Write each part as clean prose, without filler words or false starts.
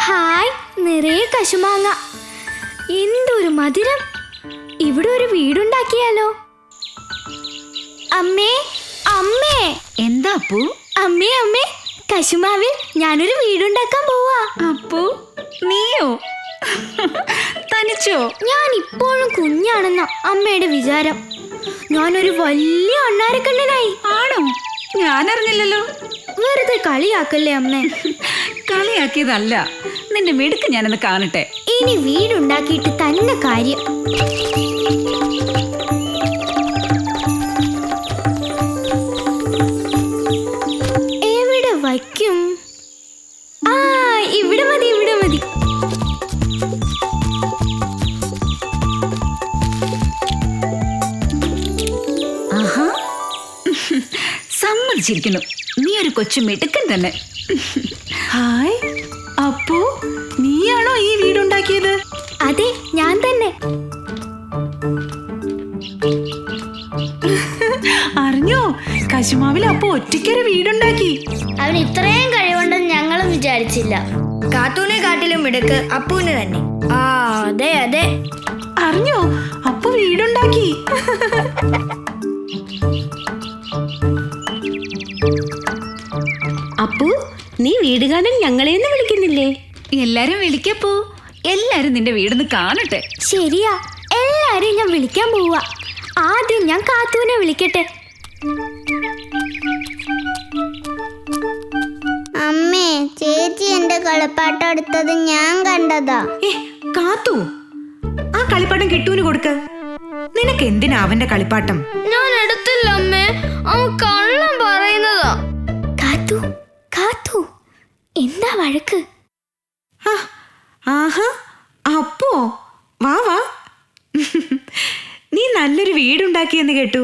Hi, നിറയെ കശുമാങ്ങ. എന്തൊരു മധുരം. ഇവിടെ ഒരു വീടുണ്ടാക്കിയാലോ? അമ്മേ, അമ്മേ. എന്താ അപ്പു? അമ്മേ, അമ്മേ, കശുമാവിൽ ഞാനൊരു വീടുണ്ടാക്കാൻ പോവാ. അപ്പു, നീയോ? തനിച്ചോ? ഞാൻ ഇപ്പോഴും കുഞ്ഞാണെന്ന അമ്മയുടെ വിചാരം. ഞാനൊരു വലിയ അണ്ണാരക്കണ്ണനായി. ആണോ? ഞാനറിഞ്ഞില്ലല്ലോ. വെറുതെ കളിയാക്കല്ലേ അമ്മേ. കളിയാക്കിയതല്ല, നിന്റെ മിടുക്ക് ഞാനൊന്ന് കാണട്ടെ. ഇനി വീടുണ്ടാക്കിയിട്ട് തന്നെ കാര്യം. എവിടെ വയ്ക്കും? ആ, ഇവിടെ മതി, ഇവിടെ മതി. ആഹാ, സമ്മതിച്ചിരിക്കുന്നു. നീ ഒരു കൊച്ചു മിടുക്കൻ തന്നെ. ഹായ് അപ്പു, നീയാണോ ഈ വീടുണ്ടാക്കിയത്? അതെ, ഞാൻ തന്നെ. അറിഞ്ഞോ, കശുമാവിൽ അപ്പു ഒറ്റയ്ക്കൊരു വീടുണ്ടാക്കി. അവൻ ഇത്രയും കഴിവുണ്ടെന്ന് ഞങ്ങളും വിചാരിച്ചില്ല. കാത്തൂനെ കാട്ടിലും മിടുക്ക് അപ്പുവിന് തന്നെ. ആ, അതെ അതെ. അറിഞ്ഞോ, അപ്പു വീടുണ്ടാക്കി. അപ്പു, നീ വീട് കാണാൻ ഞങ്ങളെന്ന് വിളിക്കുന്നില്ലേ? എല്ലാരും വിളിക്കപ്പോ. എല്ലാരും നിന്റെ വീടൊന്ന് കാണട്ടെ. ശരിയാ, എല്ലാരെയും ഞാൻ വിളിക്കാൻ പോവാ. ആദ്യം ഞാൻ കാത്തൂനെ വിളിക്കട്ടെ. അമ്മേ, ചേച്ചി എന്റെ കളിപ്പാട്ടം എടുത്തത് ഞാൻ കണ്ടതാ. കാത്തു, ആ കളിപ്പാട്ടം കിട്ടൂന് കൊടുക്ക. നിനക്ക് എന്തിനാ അവന്റെ കളിപ്പാട്ടം? ഞാൻ എടുത്തില്ല അമ്മേ, അവൻ കള്ളം പറയുന്നതാ. കാത്തു, കാത്തു, എന്താ വഴക്ക്? ആഹാ, അപ്പോ വാ വാ. നീ നല്ലൊരു വീടുണ്ടാക്കിയെന്ന് കേട്ടു.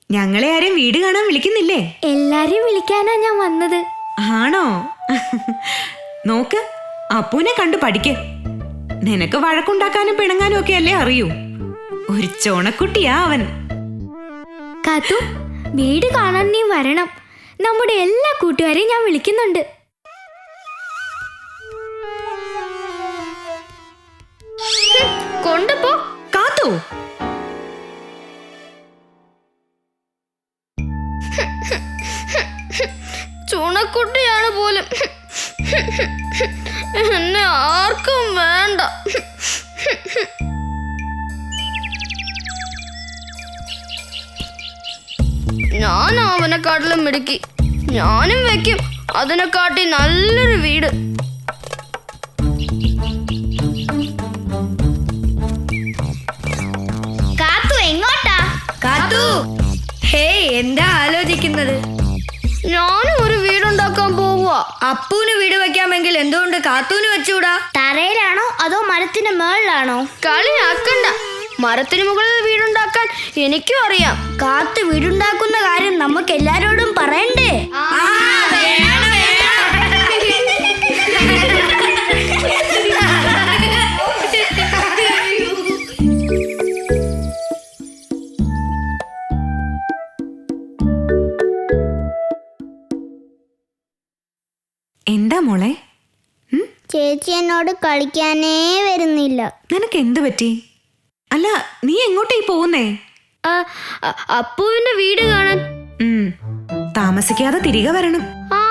ഞങ്ങളെ ആരെയും വീട് കാണാൻ വിളിക്കുന്നില്ലേ? എല്ലാരെയും വിളിക്കാനാ ഞാൻ വന്നത്. ആണോ? നോക്ക്, അപ്പൂനെ കണ്ടു പഠിക്ക്. നിനക്ക് വഴക്കുണ്ടാക്കാനും പിണങ്ങാനും ഒക്കെ അല്ലേ അറിയൂ. ഒരു ചോണക്കുട്ടിയാ അവൻ. കാത്തു, വീട് കാണാൻ നീ വരണം. നമ്മുടെ എല്ലാ കൂട്ടുകാരെയും ഞാൻ വിളിക്കുന്നുണ്ട്. കൊണ്ടുപോ. കാത്തു, ചുണക്കുട്ടിയാണ് പോലും. എന്നെ ആർക്കും വേണ്ട. ഞാൻ അവനെക്കാട്ടിലും മിടുക്കി. ഞാനും വെക്കും അതിനെക്കാട്ടി നല്ലൊരു വീട്. കാത്തു, എങ്ങോട്ടാ? കാത്തു, ഹേയ്, എന്താ ആലോചിക്കുന്നത്? ഞാനും ഒരു വീടുണ്ടാക്കാൻ പോവുക. അപ്പൂന് വീട് വെക്കാമെങ്കിൽ എന്തുകൊണ്ട് കാത്തൂന് വെച്ചൂടാ? തറയിലാണോ അതോ മരത്തിന്റെ മേളിലാണോ? കളിയാക്കണ്ട. മരത്തിന് മുകളിൽ വീടുണ്ടാക്കാൻ എനിക്കും അറിയാം. കാത്തു വീടുണ്ടാക്കുന്ന കാര്യം നമുക്ക് എല്ലാരോടും പറയണ്ടേ? എന്താ മോളെ? ചേച്ചി എന്നോട് കളിക്കാനേ വരുന്നില്ല. നിനക്ക് എന്ത് പറ്റി? അല്ല, നീ എങ്ങോട്ടേ പോകുന്നേ? അപ്പുവിന്റെ വീട് കാണാൻ. താമസിക്കാതെ തിരികെ വരണം. ആ,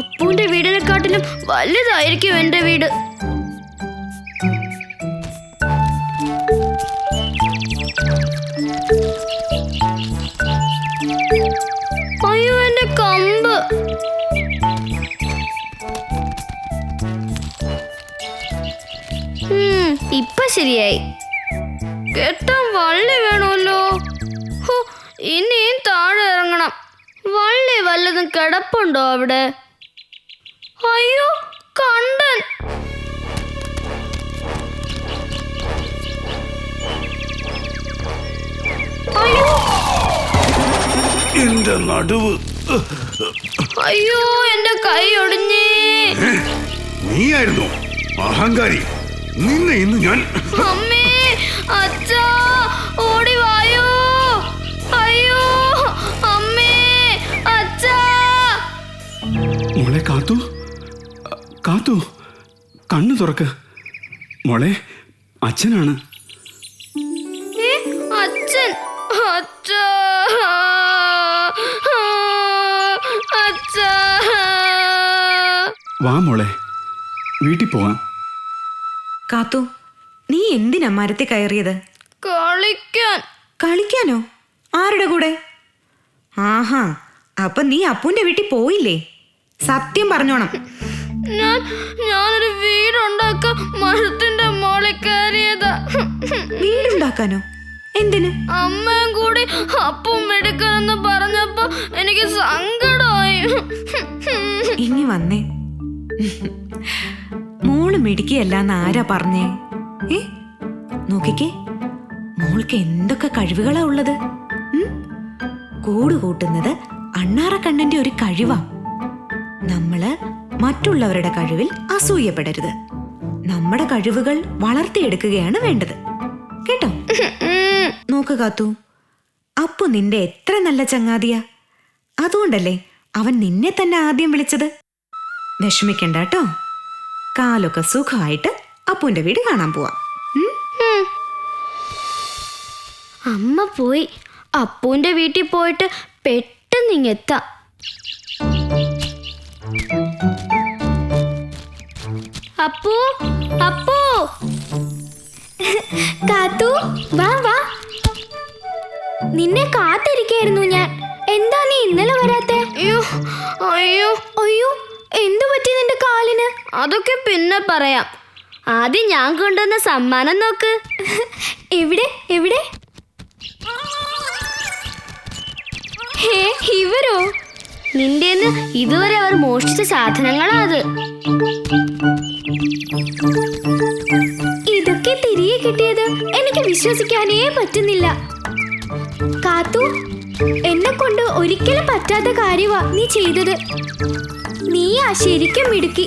അപ്പുവിന്റെ വീടിനെക്കാട്ടിലും വലുതായിരിക്കും എന്റെ വീട്. അയ്യോ, എന്റെ കമ്പ്. ഇപ്പൊ ശരിയായി. കെട്ടാൻ വള്ളി വേണമല്ലോ. ഇനിയും താഴെ ഇറങ്ങണം. വള്ളി വല്ലതും കിടപ്പുണ്ടോ അവിടെ? അയ്യോ, കണ്ടൻ. അയ്യോ, എന്റെ നടുവ്. അയ്യോ, എന്റെ കൈ ഒടിഞ്ഞേ. നീയായിരുന്നു അഹങ്കാരി. നിന്നെ ഇന്ന് ഞാൻ. അമ്മേ, അച്ഛാ, ഓടി വായോ. അയ്യോ, അമ്മേ, അച്ഛാ. മോളെ കാത്തു, കാത്തു, കണ്ണു തുറക്ക്. മോളെ, അച്ഛനാണ്. ഏ, അച്ഛൻ. അച്ഛാ, അച്ഛാ. വാ മോളെ, വീട്ടിൽ പോവാം. കാത്തു, നീ എന്തിനാ മരത്തിൽ കയറിയത്? കളിക്കാൻ. കളിക്കാനോ? ആരുടെ കൂടെ? ആഹാ, അപ്പൊ നീ അപ്പുന്റെ വീട്ടിൽ പോയില്ലേ? സത്യം പറഞ്ഞോണം. ഞാനൊരു വീടുണ്ടാക്കാൻ മരത്തിന്റെ മോളിൽ കയറിയതാ. വീടുണ്ടാക്കാനോ? എന്തിന്? അമ്മയും കൂടി അപ്പം എടുക്കാനെന്ന് പറഞ്ഞപ്പോ എനിക്ക് സങ്കടമായി. ഇനി വന്നേ. മോള് മിടുക്കിയല്ലാന്ന് ആരാ പറഞ്ഞേ? നോക്കിക്കേ, മോൾക്ക് എന്തൊക്കെ കഴിവുകളാ ഉള്ളത്. കൂട് കൂട്ടുന്നത് അണ്ണാറക്കണ്ണന്റെ ഒരു കഴിവാ. നമ്മള് മറ്റുള്ളവരുടെ കഴിവിൽ അസൂയപ്പെടരുത്. നമ്മുടെ കഴിവുകൾ വളർത്തിയെടുക്കുകയാണ് വേണ്ടത്, കേട്ടോ? നോക്ക് കാത്തു, അപ്പു നിന്റെ എത്ര നല്ല ചങ്ങാതിയാ. അതുകൊണ്ടല്ലേ അവൻ നിന്നെ തന്നെ ആദ്യം വിളിച്ചത്. വിഷമിക്കണ്ട കേട്ടോ. കാലൊക്കെ സുഖമായിട്ട് അപ്പുന്റെ വീട് കാണാൻ പോവാം. അമ്മ പോയി. അപ്പൂന്റെ വീട്ടിൽ പോയിട്ട് പെട്ടെന്ന് ഇങ്ങെത്താം. അപ്പു, അപ്പു. കാത്തു, വാ വാ. നിന്നെ കാത്തിരിക്കായിരുന്നു ഞാൻ. എന്താ നീ ഇന്നലെ വരാത്തെ? അയ്യോ അയ്യോ അയ്യോ, എന്തു പറ്റി നിന്റെ കാലിന്? അതൊക്കെ പിന്നെ പറയാം. ആദ്യം ഞാൻ കൊണ്ടുവന്ന സമ്മാനം നോക്ക്. എവിടെ എവിടെ? ഹേ, ഇവരോ? നിന്റെന്ന് ഇതുവരെ അവർ മോഷ്ടിച്ച സാധനങ്ങളാ അത്. ഇതൊക്കെ തിരികെ കിട്ടിയത് എനിക്ക് വിശ്വസിക്കാനേ പറ്റുന്നില്ല. കാത്തു, എന്നെ കൊണ്ട് ഒരിക്കലും പറ്റാത്ത കാര്യമാ നീ ചെയ്തത്. നീയാ ശരിക്കും മിടുക്കി.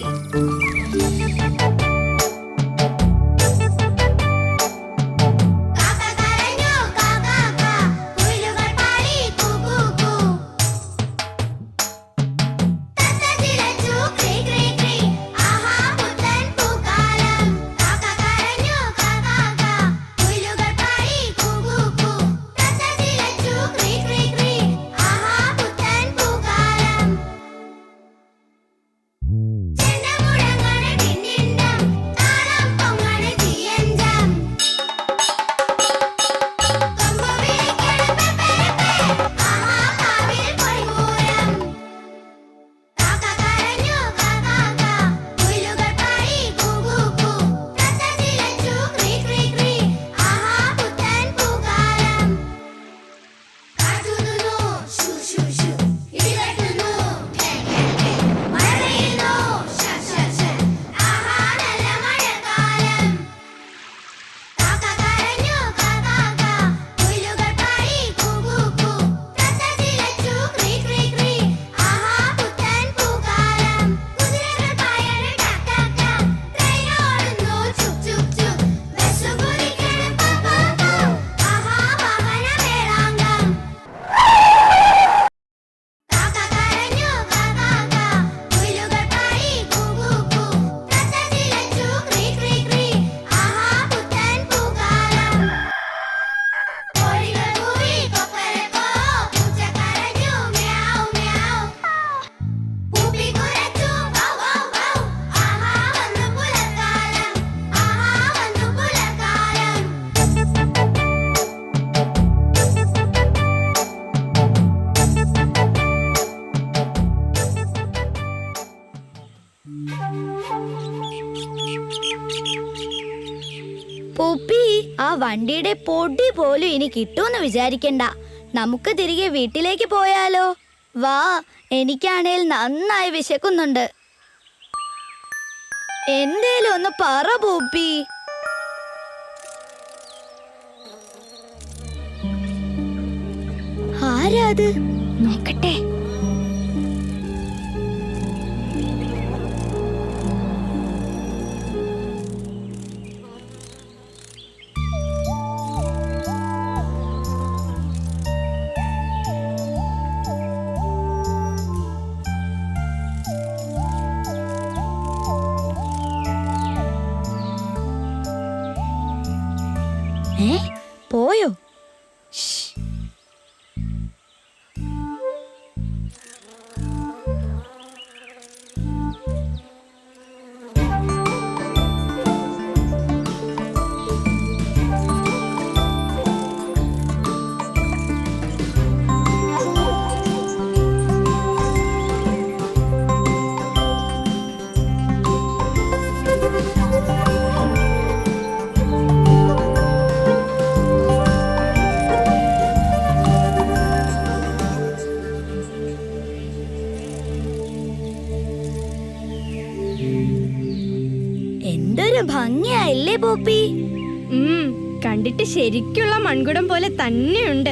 പൊപ്പി, ആ വണ്ടിയുടെ പൊടി പോലും ഇനി കിട്ടുമെന്ന് വിചാരിക്കണ്ട. നമുക്ക് തിരികെ വീട്ടിലേക്ക് പോയാലോ? വാ, എനിക്കാണേൽ നന്നായി വിശക്കുന്നുണ്ട്. എന്തേലും ഒന്ന് പറ പൂപ്പി. ആരാ അത്? നോക്കട്ടെ. പോയോ? എന്തൊരു ഭംഗിയായില്ലേ പോപ്പി? കണ്ടിട്ട് ശരിക്കുള്ള മൺകുടം പോലെ തന്നെയുണ്ട്.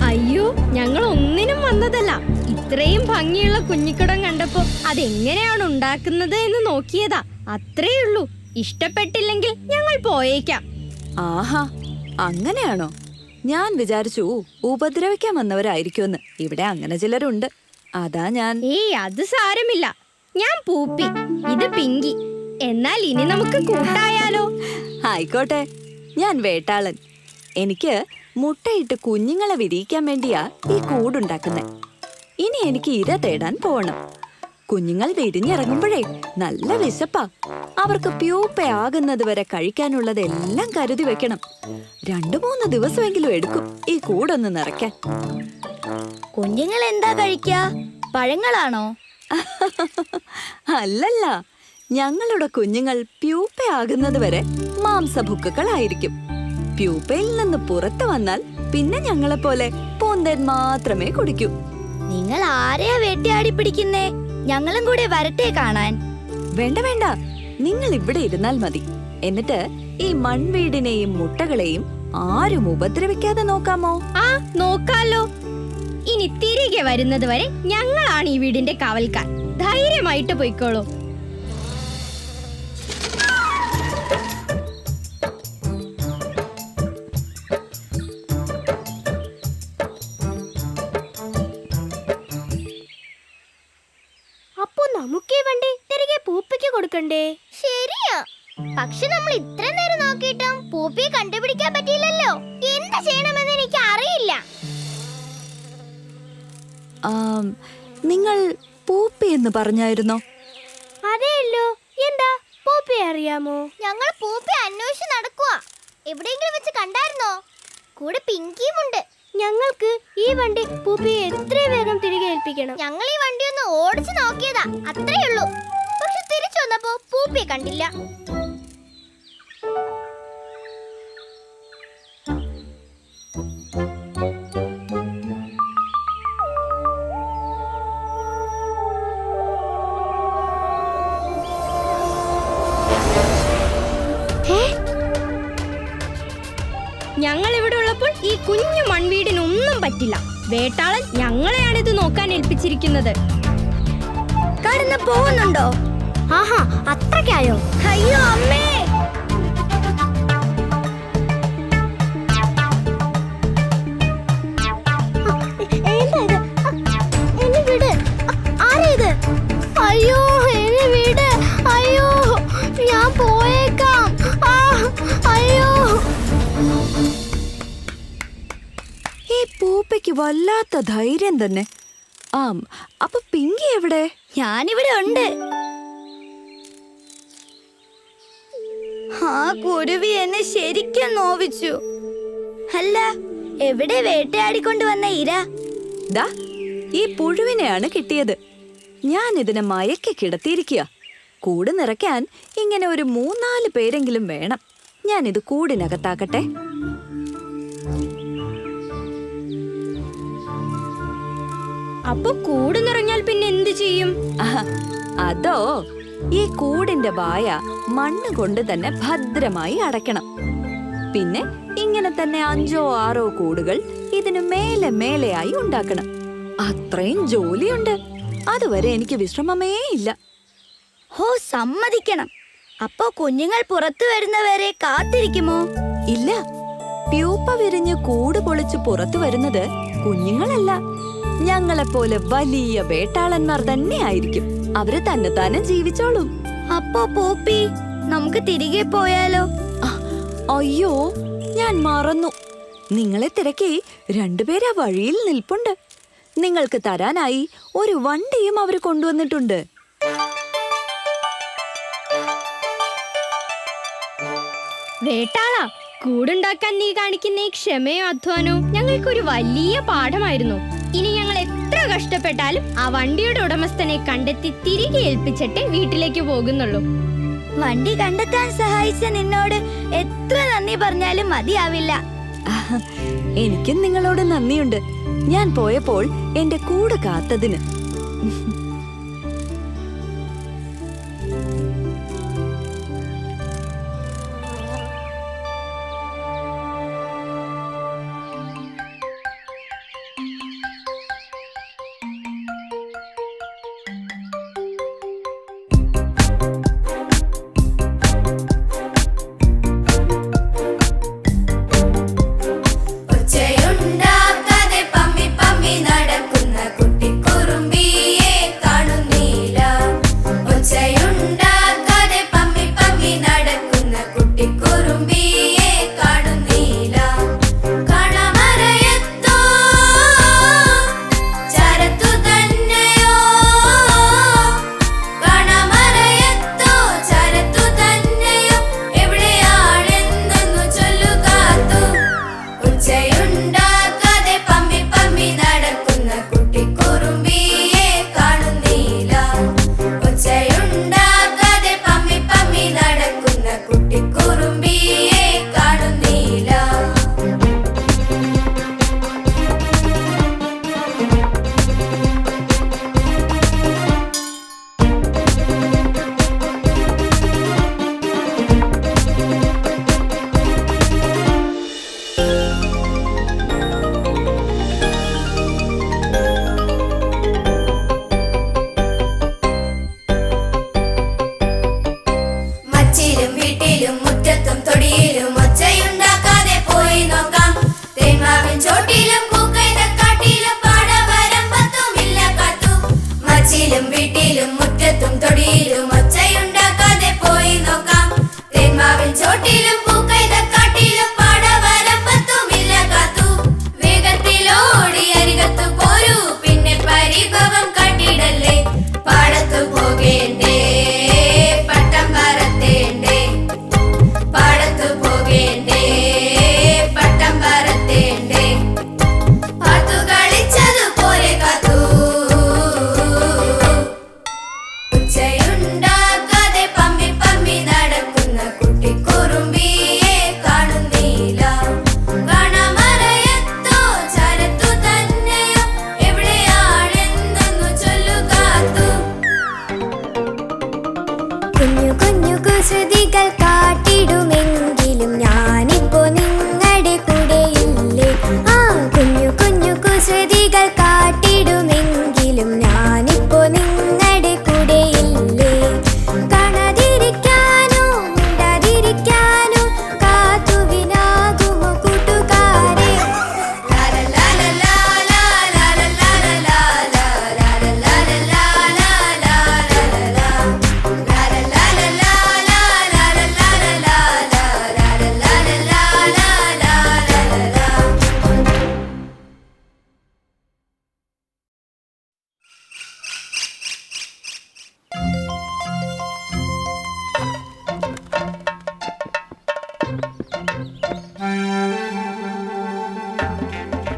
അയ്യോ, ഞങ്ങൾ ഒന്നിനും വന്നതല്ല. ഇത്രയും ഭംഗിയുള്ള കുഞ്ഞിക്കുടം കണ്ടപ്പോ അതെങ്ങനെയാണ് ഉണ്ടാക്കുന്നത് എന്ന് നോക്കിയതാ. അത്രേ ഉള്ളൂ. ഇഷ്ടപ്പെട്ടില്ലെങ്കിൽ ഞങ്ങൾ പോയേക്കാം. ആഹാ, അങ്ങനെയാണോ? ഞാൻ വിചാരിച്ചു ഉപദ്രവിക്കാൻ വന്നവരായിരിക്കുമെന്ന്. ഇവിടെ അങ്ങനെ ചിലരുണ്ട്, അതാ ഞാൻ. ഏയ്, അത് സാരമില്ല. ഞാൻ പൂപ്പി, ഇത് പിങ്കി. എന്നാൽ ഇനി നമുക്ക് കൂട്ടായാലോ? ആയിക്കോട്ടെ. ഞാൻ വേട്ടാളൻ. എനിക്ക് മുട്ടയിട്ട് കുഞ്ഞുങ്ങളെ വിരിയിക്കാൻ വേണ്ടിയാ ഈ കൂടുണ്ടാക്കുന്നെ. ഇനി എനിക്ക് ഇര തേടാൻ പോണം. കുഞ്ഞുങ്ങൾ വിരിഞ്ഞിറങ്ങുമ്പോഴേ നല്ല വിശപ്പാ. അവർക്ക് പ്യൂപ്പയാകുന്നത് വരെ കഴിക്കാനുള്ളതെല്ലാം കരുതി വെക്കണം. 2-3 ദിവസമെങ്കിലും എടുക്കും ഈ കൂടൊന്ന് നിറയ്ക്കാൻ. കുഞ്ഞുങ്ങൾ എന്താ കഴിക്കാ? പഴങ്ങളാണോ? അല്ലല്ല, ഞങ്ങളുടെ കുഞ്ഞുങ്ങൾ പ്യൂപ്പയാകുന്നത് വരെ മാംസഭുക്കുകളായിരിക്കും. പ്യൂപ്പയിൽ നിന്ന് പുറത്തു വന്നാൽ പിന്നെ ഞങ്ങളെപ്പോലെ പൂന്തേൻ മാത്രമേ കുടിക്കൂ. നിങ്ങൾ ആരെയാ വേട്ടയാടി പിടിക്കുന്നേ? ഞങ്ങളും കൂടെ വരട്ടെ കാണാൻ. വേണ്ട വേണ്ട, നിങ്ങൾ ഇവിടെ ഇരുന്നാൽ മതി. എന്നിട്ട് ഈ മൺവീടിനെയും മുട്ടകളെയും ആരും ഉപദ്രവിക്കാതെ നോക്കാമോ? ആ, നോക്കാലോ. ഇനി തിരികെ വരുന്നത് വരെ ഞങ്ങളാണ് ഈ വീടിന്റെ കാവൽക്കാർ. ധൈര്യമായിട്ട് പോയിക്കോളൂ. അപ്പൊ നമുക്ക് ഈ വണ്ടി തിരികെ പൂപ്പിക്ക് കൊടുക്കണ്ടേ? ശരിയാ. പക്ഷെ നമ്മൾ ഇത്ര നേരം നോക്കിയിട്ടും പൂപ്പിയെ കണ്ടുപിടിക്കാൻ പറ്റിയില്ലല്ലോ. എന്ത് ചെയ്യണമെന്ന് എനിക്ക് അറിയില്ല. നിങ്ങൾ പൂപ്പി എന്ന് പറഞ്ഞായിരുന്നോ? അതെയല്ലോ. എന്താ, പൂപ്പിയെ അറിയാമോ? ഞങ്ങൾ പൂപ്പിയെ അന്വേഷിച്ച് നടക്കുക. എവിടെയെങ്കിലും വെച്ച് കണ്ടായിരുന്നോ? കൂടെ പിങ്കിയുമുണ്ട്. ഞങ്ങൾക്ക് ഈ വണ്ടി പൂപ്പിയെ എത്രയും വേഗം തിരികെ ഏൽപ്പിക്കണം. ഞങ്ങൾ ഈ വണ്ടി ഒന്ന് ഓടിച്ചു നോക്കിയതാ, അത്രേ ഉള്ളൂ. പക്ഷെ തിരിച്ചു വന്നപ്പോ പൂപ്പിയെ കണ്ടില്ല. ഞങ്ങൾ ഇവിടെ ഉള്ളപ്പോൾ ഈ കുഞ്ഞു മൺവീടിനൊന്നും പറ്റില്ല. വേട്ടാളൻ ഞങ്ങളെയാണിത് നോക്കാൻ ഏൽപ്പിച്ചിരിക്കുന്നത്. കടന്നു പോകുന്നുണ്ടോ? ആഹാ, അത്രയ്ക്കായോ? അയ്യോ അമ്മേ! എന്നെ വിട്. ആരാ ഇത്? അയ്യോ, എന്നെ വിട്. അയ്യോ, ഞാൻ പോയേക്കാം. അയ്യോ. ഈ പൂപ്പയ്ക്ക് വല്ലാത്ത ധൈര്യം തന്നെ. അപ്പൊ പിങ്കി എവിടെ? ഞാനിവിടെ ഉണ്ട്. ആ കുരുവി എന്നെ ശരിക്കും നോവിച്ചു. അല്ല, എവിടെ വേട്ടയാടിക്കൊണ്ട് വന്ന ഇര? ദാ, ഈ പുഴുവിനെയാണ് കിട്ടിയത്. ഞാൻ ഇതിനെ മയക്കി കിടത്തിയിരിക്കുക. കൂട് നിറയ്ക്കാൻ ഇങ്ങനെ ഒരു 3-4 പേരെങ്കിലും വേണം. ഞാനിത് കൂടിനകത്താക്കട്ടെ. അപ്പൊ കൂട് നിറഞ്ഞാൽ പിന്നെ എന്ത് ചെയ്യും? അതോ, ഈ കൂടിന്റെ വായ മണ്ണ് കൊണ്ട് തന്നെ ഭദ്രമായി അടയ്ക്കണം. പിന്നെ ഇങ്ങനെ തന്നെ 5-6 കൂടുകൾ ഇതിനു മേലെ മേലെയായി ഉണ്ടാക്കണം. അത്രയും ജോലിയുണ്ട്. അതുവരെ എനിക്ക് വിശ്രമമേ ഇല്ല. ഹോ, സമ്മതിക്കണം. അപ്പോ കുഞ്ഞുങ്ങൾ പുറത്തു വരുന്നവരെ കാത്തിരിക്കുമോ? ഇല്ല, പ്യൂപ്പ വിരിഞ്ഞ് കൂട് പൊളിച്ച് പുറത്തു വരുന്നത് കുഞ്ഞുങ്ങളല്ല, ഞങ്ങളെപ്പോലെ വലിയ വേട്ടാളന്മാർ തന്നെ ആയിരിക്കും. അവര് തന്നെത്താനെ ജീവിച്ചോളും. അപ്പോ പൂപ്പി, നമുക്ക് തിരികെ പോയാലോ? അയ്യോ, ഞാൻ മറന്നു. നിങ്ങളെ തിരക്കി 2 പേരാ വഴിയിൽ നിൽപ്പുണ്ട്. നിങ്ങൾക്ക് തരാനായി ഒരു വണ്ടിയും അവര് കൊണ്ടുവന്നിട്ടുണ്ട്. വേട്ടാളാ, കൂടുണ്ടാക്കാൻ നീ കാണിക്കുന്ന ഈ ക്ഷമയും അധ്വാനവും ഞങ്ങൾക്കൊരു വലിയ പാഠമായിരുന്നു. ഇനി ഞങ്ങൾ എത്ര കഷ്ടപ്പെട്ടാലും ആ വണ്ടിയുടെ ഉടമസ്ഥനെ കണ്ടെത്തി തിരികെ ഏൽപ്പിച്ചിട്ട് വീട്ടിലേക്ക് പോകുന്നുള്ളൂ. വണ്ടി കണ്ടെത്താൻ സഹായിച്ച നിന്നോട് എത്ര നന്ദി പറഞ്ഞാലും മതിയാവില്ല. എനിക്കും നിങ്ങളോട് നന്ദിയുണ്ട്, ഞാൻ പോയപ്പോൾ എന്റെ കൂട് കാത്തതിന്.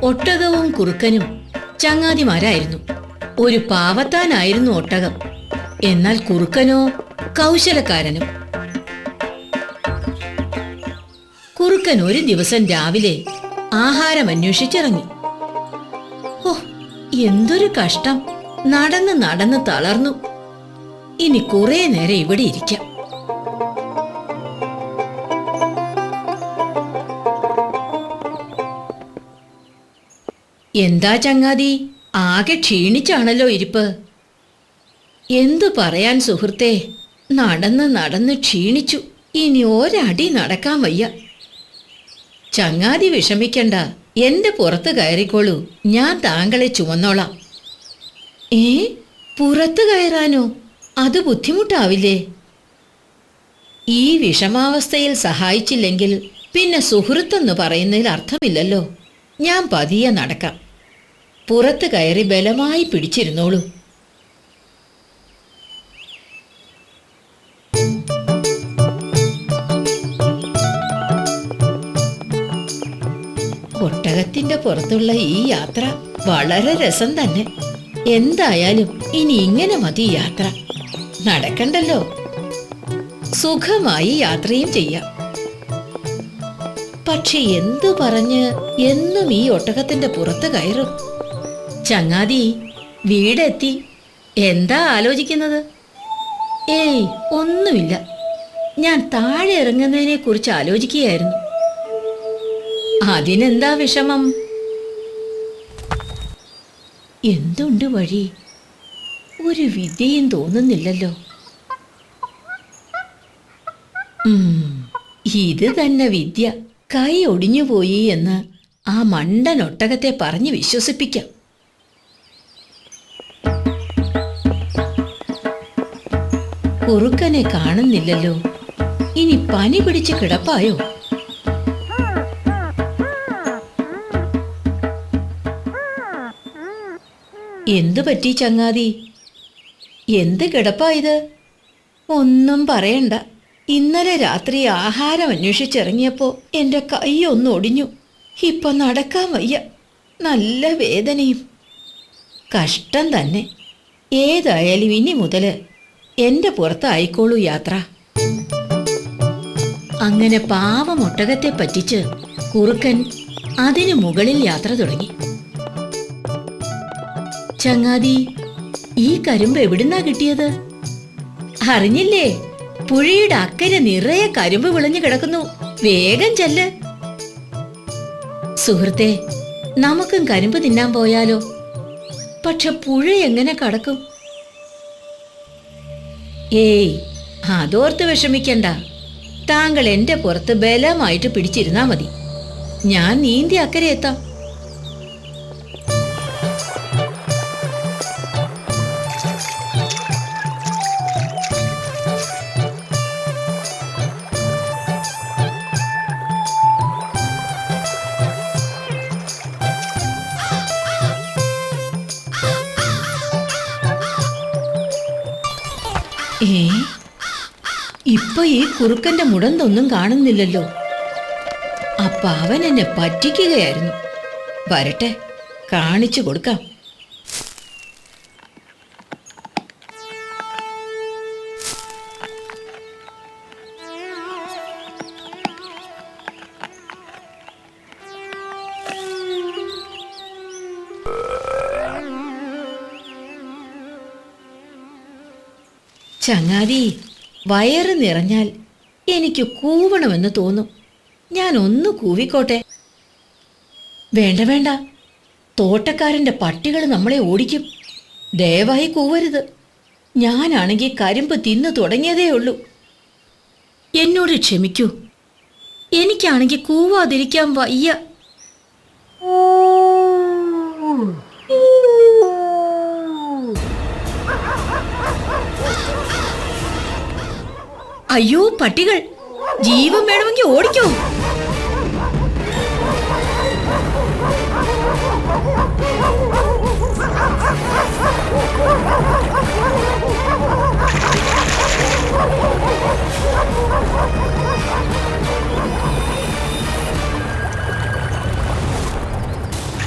ഒട്ടകവും കുറുക്കനും ചങ്ങാതിമാരായിരുന്നു. ഒരു പാവത്താനായിരുന്നു ഒട്ടകം. എന്നാൽ കുറുക്കനോ കൗശലക്കാരനും. കുറുക്കൻ ഒരു ദിവസം രാവിലെ ആഹാരം അന്വേഷിച്ചിറങ്ങി. ഓ, എന്തൊരു കഷ്ടം! നടന്ന് നടന്ന് തളർന്നു. ഇനി കുറെ നേരം ഇവിടെ ഇരിക്കാം. എന്താ ചങ്ങാതി, ആകെ ക്ഷീണിച്ചാണല്ലോ ഇരിപ്പ്? എന്തു പറയാൻ സുഹൃത്തേ, നടന്ന് നടന്ന് ക്ഷീണിച്ചു. ഇനി ഒരടി നടക്കാൻ വയ്യ. ചങ്ങാതി വിഷമിക്കണ്ട, എന്റെ പുറത്ത് കയറിക്കോളൂ, ഞാൻ താങ്കളെ ചുമന്നോളാം. പുറത്ത് കയറാനോ? അത് ബുദ്ധിമുട്ടാവില്ലേ? ഈ വിഷമാവസ്ഥയിൽ സഹായിച്ചില്ലെങ്കിൽ പിന്നെ സുഹൃത്തെന്ന് പറയുന്നതിൽ അർത്ഥമില്ലല്ലോ. ഞാൻ പതിയെ നടക്കാം. പുറത്ത് കയറി ബലമായി പിടിച്ചിരുന്നോളൂ. ഒട്ടകത്തിന്റെ പുറത്തുള്ള ഈ യാത്ര വളരെ രസം തന്നെ. എന്തായാലും ഇനി ഇങ്ങനെ മതി യാത്ര. നടക്കണ്ടല്ലോ, സുഖമായി യാത്രയും ചെയ്യാം. പക്ഷെ എന്തു പറഞ്ഞ് എന്നും ഈ ഒട്ടകത്തിന്റെ പുറത്ത് കയറും? ചങ്ങാതി, വീടെത്തി. എന്താ ആലോചിക്കുന്നത്? ഏയ്, ഒന്നുമില്ല. ഞാൻ താഴെ ഇറങ്ങുന്നതിനെ കുറിച്ച് ആലോചിക്കുകയായിരുന്നു. അതിനെന്താ വിഷമം? എന്തുണ്ട് വഴി? ഒരു വിദ്യയും തോന്നുന്നില്ലല്ലോ. ഇത് തന്നെ വിദ്യ. കൈ ഒടിഞ്ഞുപോയി എന്ന് ആ മണ്ടൻ ഒട്ടകത്തെ പറഞ്ഞ് വിശ്വസിപ്പിക്കാം. കുറുക്കനെ കാണുന്നില്ലല്ലോ. ഇനി പനി പിടിച്ച് കിടപ്പായോ? എന്തു പറ്റി ചങ്ങാതി? എന്ത് കിടപ്പായത്? ഒന്നും പറയണ്ട. ഇന്നലെ രാത്രി ആഹാരം അന്വേഷിച്ചിറങ്ങിയപ്പോ എന്റെ കൈ ഒന്ന് ഒടിഞ്ഞു. ഇപ്പൊ നടക്കാൻ വയ്യ. നല്ല വേദനയും. കഷ്ടം തന്നെ. ഏതായാലും ഇനി മുതല് എന്റെ പുറത്തായിക്കോളൂ യാത്ര. അങ്ങനെ പാവം ഒട്ടകത്തെ പറ്റിച്ച് കുറുക്കൻ അതിനു മുകളിൽ യാത്ര തുടങ്ങി. ചങ്ങാതി, ഈ കരിമ്പ് എവിടുന്നാ കിട്ടിയത്? അറിഞ്ഞില്ലേ? പുഴയുടെ അക്കരെ നിറയെ കരിമ്പ് വിളഞ്ഞു കിടക്കുന്നു. വേഗം ചെല്ല്. സുഹൃത്തെ, നമുക്കും കരിമ്പ് തിന്നാൻ പോയാലോ? പക്ഷെ പുഴ എങ്ങനെ കടക്കും? ഏയ്, അതോർത്ത് വിഷമിക്കണ്ട. താങ്കൾ എന്റെ പുറത്ത് ബലമായിട്ട് പിടിച്ചിരുന്നാ മതി. ഞാൻ നീന്തി അക്കരെ എത്താം. ഇപ്പൊ ഈ കുറുക്കന്റെ മുടന്തൊന്നും കാണുന്നില്ലല്ലോ. അപ്പൊ അവൻ എന്നെ പറ്റിക്കുകയായിരുന്നു. വരട്ടെ, കാണിച്ചു കൊടുക്കാം. ചങ്ങാതി, വയറ് നിറഞ്ഞാൽ എനിക്ക് കൂവണമെന്ന് തോന്നും. ഞാൻ ഒന്ന് കൂവിക്കോട്ടെ? വേണ്ട വേണ്ട, തോട്ടക്കാരന്റെ പട്ടികൾ നമ്മളെ ഓടിക്കും. ദയവായി കൂവരുത്. ഞാനാണെങ്കിൽ കരിമ്പ് തിന്നു തുടങ്ങിയതേ ഉള്ളൂ. എന്നോട് ക്ഷമിക്കൂ. എനിക്കാണെങ്കിൽ കൂവാതിരിക്കാൻ വയ്യ. അയ്യോ പട്ടികൾ, ജീവൻ വേണമെങ്കിൽ ഓടിക്കോ.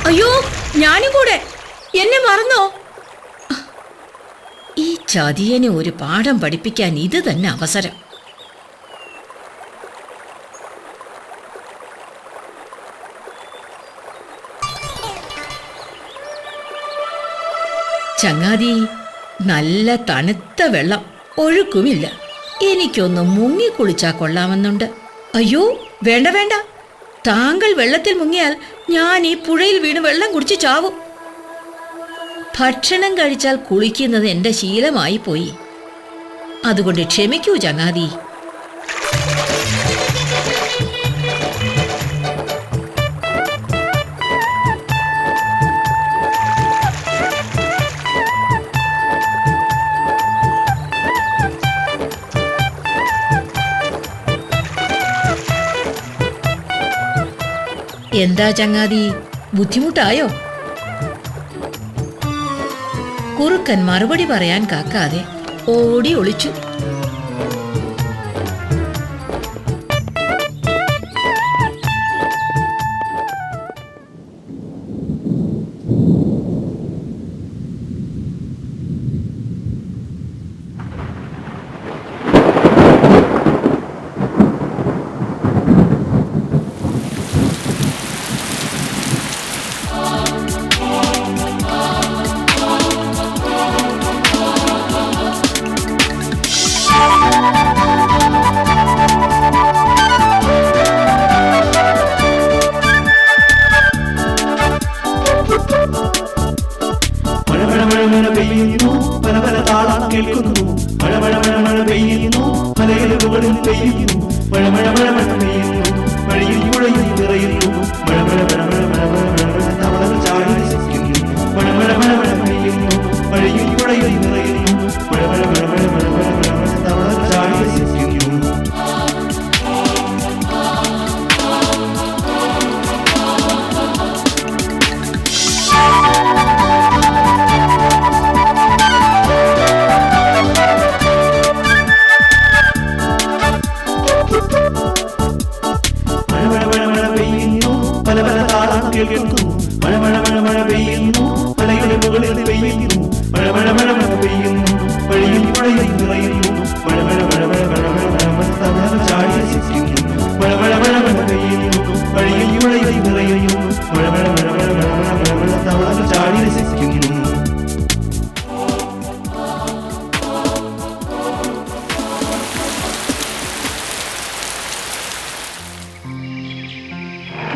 അയ്യോ, ഞാനും കൂടെ. എന്നെ മറന്നോ? ഈ ചതിയനെ ഒരു പാഠം പഠിപ്പിക്കാൻ ഇത് തന്നെ അവസരം. ചങ്ങാതി, നല്ല തണുത്ത വെള്ളം, ഒഴുക്കുമില്ല. എനിക്കൊന്ന് മുങ്ങിക്കുളിച്ചാ കൊള്ളാമെന്നുണ്ട്. അയ്യോ, വേണ്ട വേണ്ട, താങ്കൾ വെള്ളത്തിൽ മുങ്ങിയാൽ ഞാൻ ഈ പുഴയിൽ വീണ് വെള്ളം കുടിച്ച് ചാവും. ഭക്ഷണം കഴിച്ചാൽ കുളിക്കുന്നത് എൻ്റെ ശീലമായി പോയി. അതുകൊണ്ട് ക്ഷമിക്കൂ ചങ്ങാതി. എന്താ ചങ്ങാതി, ബുദ്ധിമുട്ടായോ? കുറുക്കൻ മറുപടി പറയാൻ കാക്കാതെ ഓടി ഒളിച്ചു.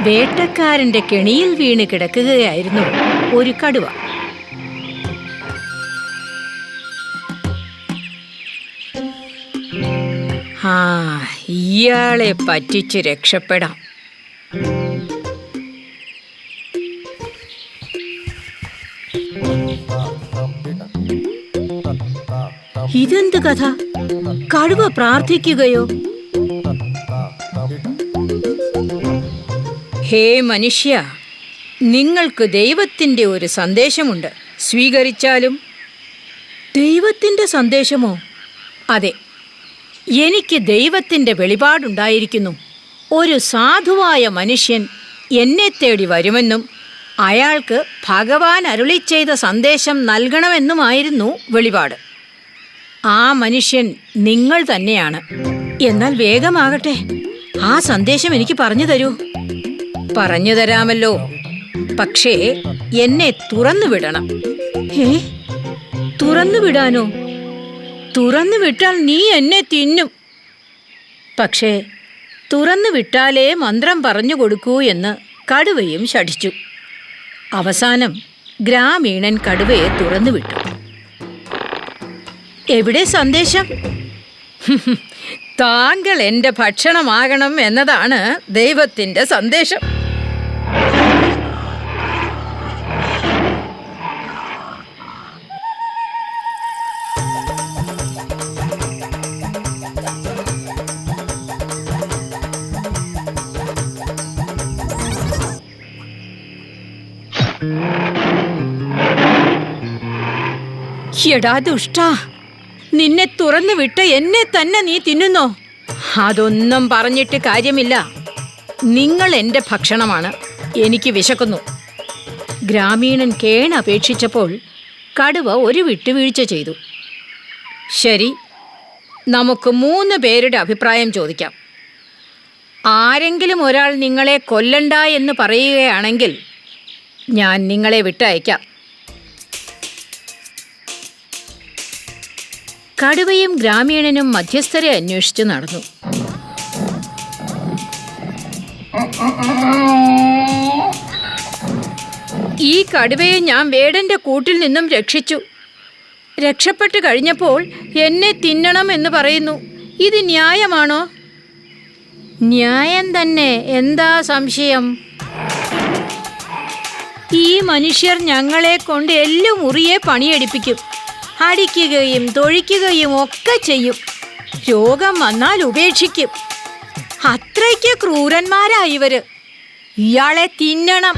വേട്ടക്കാരന്റെ കെണിയിൽ വീണ് കിടക്കുകയായിരുന്നു ഒരു കടുവ. ഇയാളെ പറ്റിച്ച് രക്ഷപ്പെടാം. ഇതെന്ത് കഥ? കടുവ പ്രാർത്ഥിക്കുകയോ? ഹേ മനുഷ്യ, നിങ്ങൾക്ക് ദൈവത്തിൻ്റെ ഒരു സന്ദേശമുണ്ട്, സ്വീകരിച്ചാലും. ദൈവത്തിൻ്റെ സന്ദേശമോ? അതെ, എനിക്ക് ദൈവത്തിൻ്റെ വെളിപാടുണ്ടായിരിക്കുന്നു. ഒരു സാധുവായ മനുഷ്യൻ എന്നെ തേടി വരുമെന്നും അയാൾക്ക് ഭഗവാൻ അരുളി ചെയ്ത സന്ദേശം നൽകണമെന്നുമായിരുന്നു വെളിപാട്. ആ മനുഷ്യൻ നിങ്ങൾ തന്നെയാണ്. എന്നാൽ വേഗമാകട്ടെ, ആ സന്ദേശം എനിക്ക് പറഞ്ഞു തരൂ. പറഞ്ഞു തരാമല്ലോ, പക്ഷേ എന്നെ തുറന്നു വിടണം. തുറന്നു വിടാനോ? തുറന്നു വിട്ടാൽ നീ എന്നെ തിന്നും. പക്ഷേ തുറന്നു വിട്ടാലേ മന്ത്രം പറഞ്ഞു കൊടുക്കൂ എന്ന് കടുവയും ശഠിച്ചു. അവസാനം ഗ്രാമീണൻ കടുവയെ തുറന്നു വിട്ടു. എവിടെ സന്ദേശം? താങ്കൾ എൻ്റെ ഭക്ഷണമാകണം എന്നതാണ് ദൈവത്തിൻ്റെ സന്ദേശം. എടാ ദുഷ്ടാ, നിന്നെ തുറന്നു വിട്ട് എന്നെ തന്നെ നീ തിന്നുന്നോ? അതൊന്നും പറഞ്ഞിട്ട് കാര്യമില്ല. നിങ്ങൾ എൻ്റെ ഭക്ഷണമാണ്, എനിക്ക് വിശക്കുന്നു. ഗ്രാമീണൻ കേണപേക്ഷിച്ചപ്പോൾ കടുവ ഒരു വിട്ടുവീഴ്ച ചെയ്തു. ശരി, നമുക്ക് 3 പേരുടെ അഭിപ്രായം ചോദിക്കാം. ആരെങ്കിലും ഒരാൾ നിങ്ങളെ കൊല്ലണ്ട എന്ന് പറയുകയാണെങ്കിൽ ഞാൻ നിങ്ങളെ വിട്ടയക്കാം. കടുവയും ഗ്രാമീണനും മധ്യസ്ഥരെ അന്വേഷിച്ച് നടന്നു. ഈ കടുവയെ ഞാൻ വേടന്റെ കൂട്ടിൽ നിന്നും രക്ഷിച്ചു. രക്ഷപ്പെട്ടു കഴിഞ്ഞപ്പോൾ എന്നെ തിന്നണം എന്ന് പറയുന്നു. ഇത് ന്യായമാണോ? ന്യായം തന്നെ, എന്താ സംശയം? ഈ മനുഷ്യർ ഞങ്ങളെ കൊണ്ട് എല്ലും മുറിയെ പണിയെടുപ്പിക്കും. അടിക്കുകയും തൊഴിക്കുകയും ഒക്കെ ചെയ്യും. രോഗം വന്നാൽ ഉപേക്ഷിക്കും. അത്രയ്ക്ക് ക്രൂരന്മാരാ ഇവര്. ഇയാളെ തിന്നണം.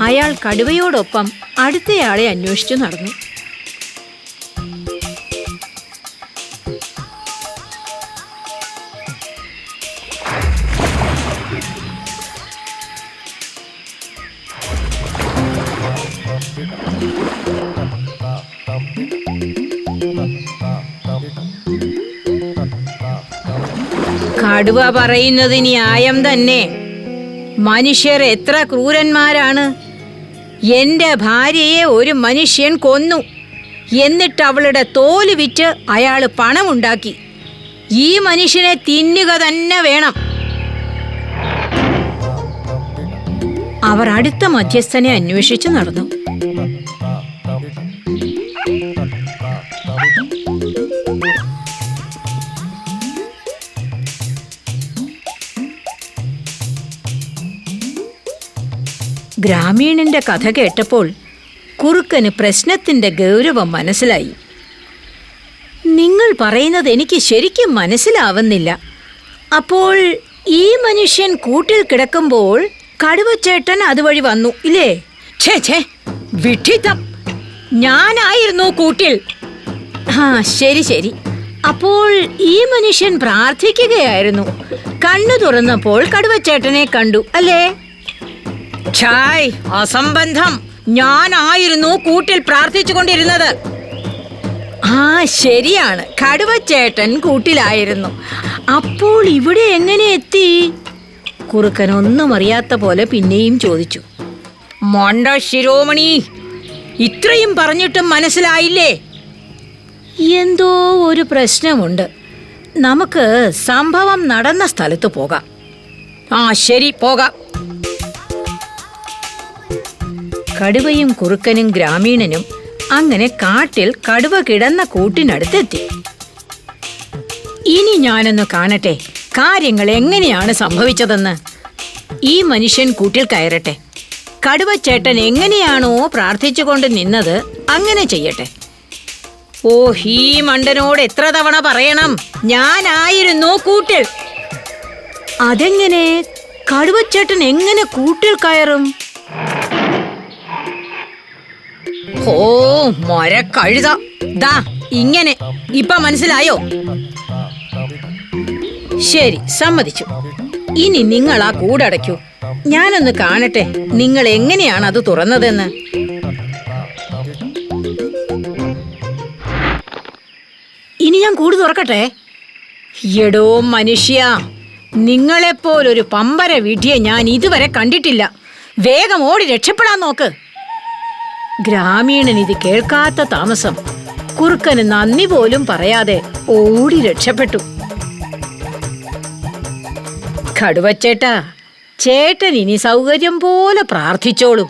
അയാൾ കടുവയോടൊപ്പം അടുത്തയാളെ അന്വേഷിച്ചു നടന്നു. കടുവ പറയുന്നത് ന്യായം തന്നെ. മനുഷ്യർ എത്ര ക്രൂരന്മാരാണ്. എന്റെ ഭാര്യയെ ഒരു മനുഷ്യൻ കൊന്നു. എന്നിട്ട് അവളുടെ തോല് വിറ്റ് അയാൾ പണമുണ്ടാക്കി. ഈ മനുഷ്യനെ തിന്നുക തന്നെ വേണം. അവർ അടുത്ത മധ്യസ്ഥനെ അന്വേഷിച്ച് നടന്നു. ഗ്രാമീണന്റെ കഥ കേട്ടപ്പോൾ കുറുക്കന് പ്രശ്നത്തിന്റെ ഗൗരവം മനസ്സിലായി. നിങ്ങൾ പറയുന്നത് എനിക്ക് ശരിക്കും മനസ്സിലാവുന്നില്ല. അപ്പോൾ ഈ മനുഷ്യൻ കൂട്ടിൽ കിടക്കുമ്പോൾ കടുവച്ചേട്ടൻ അതുവഴി വന്നു ഇല്ലേ? ഛേ, വിഡ്ഢിത്തം. ഞാനായിരുന്നു കൂട്ടിൽ. ശരി. അപ്പോൾ ഈ മനുഷ്യൻ പ്രാർത്ഥിക്കുകയായിരുന്നു. കണ്ണു തുറന്നപ്പോൾ കടുവച്ചേട്ടനെ കണ്ടു അല്ലേ? ഛായ്, അസംബന്ധം. ഞാനായിരുന്നു കൂട്ടിൽ പ്രാർത്ഥിച്ചു കൊണ്ടിരുന്നത്. ശരിയാണ്, കടുവച്ചേട്ടൻ കൂട്ടിലായിരുന്നു. അപ്പോൾ ഇവിടെ എങ്ങനെ എത്തി? കുറുക്കൻ ഒന്നും അറിയാത്ത പോലെ പിന്നെയും ചോദിച്ചു. മണ്ട ശിരോമണി, ഇത്രയും പറഞ്ഞിട്ടും മനസ്സിലായില്ലേ? എന്തോ ഒരു പ്രശ്നമുണ്ട്. നമുക്ക് സംഭവം നടന്ന സ്ഥലത്ത് പോകാം. ശരി, പോകാം. കടുവയും കുറുക്കനും ഗ്രാമീണനും അങ്ങനെ കാട്ടിൽ കടുവ കിടന്ന കൂട്ടിനടുത്തെത്തി. ഇനി ഞാനൊന്ന് കാണട്ടെ കാര്യങ്ങൾ എങ്ങനെയാണ് സംഭവിച്ചതെന്ന്. ഈ മനുഷ്യൻ കൂട്ടിൽ കയറട്ടെ. കടുവച്ചേട്ടൻ എങ്ങനെയാണോ പ്രാർത്ഥിച്ചുകൊണ്ട് നിന്നത് അങ്ങനെ ചെയ്യട്ടെ. ഈ മണ്ടനോട് എത്ര തവണ പറയണം, ഞാനായിരുന്നു കൂട്ടിൽ. അതെങ്ങനെ? കടുവച്ചേട്ടൻ എങ്ങനെ കൂട്ടിൽ കയറും? മരക്കഴുത. ദാ ഇങ്ങനെ. ഇപ്പൊ മനസ്സിലായോ? ശരി, സമ്മതിച്ചു. ഇനി നിങ്ങൾ ആ കൂടടയ്ക്കൂ. ഞാനൊന്ന് കാണട്ടെ നിങ്ങൾ എങ്ങനെയാണ് അത് തുറന്നതെന്ന്. ഇനി ഞാൻ കൂട് തുറക്കട്ടെ? എടോ മനുഷ്യ, നിങ്ങളെപ്പോലൊരു പമ്പര വിഡ്ഢിയെ ഞാൻ ഇതുവരെ കണ്ടിട്ടില്ല. വേഗം ഓടി രക്ഷപ്പെടാൻ നോക്ക്. ഗ്രാമീണൻ ഇത് കേൾക്കാത്ത താമസം കുറുക്കന് നന്ദി പോലും പറയാതെ ഓടി രക്ഷപ്പെട്ടു. കടുവച്ചേട്ടാ, ചേട്ടൻ ഇനി സൗകര്യം പോലെ പ്രാർത്ഥിച്ചോളൂ.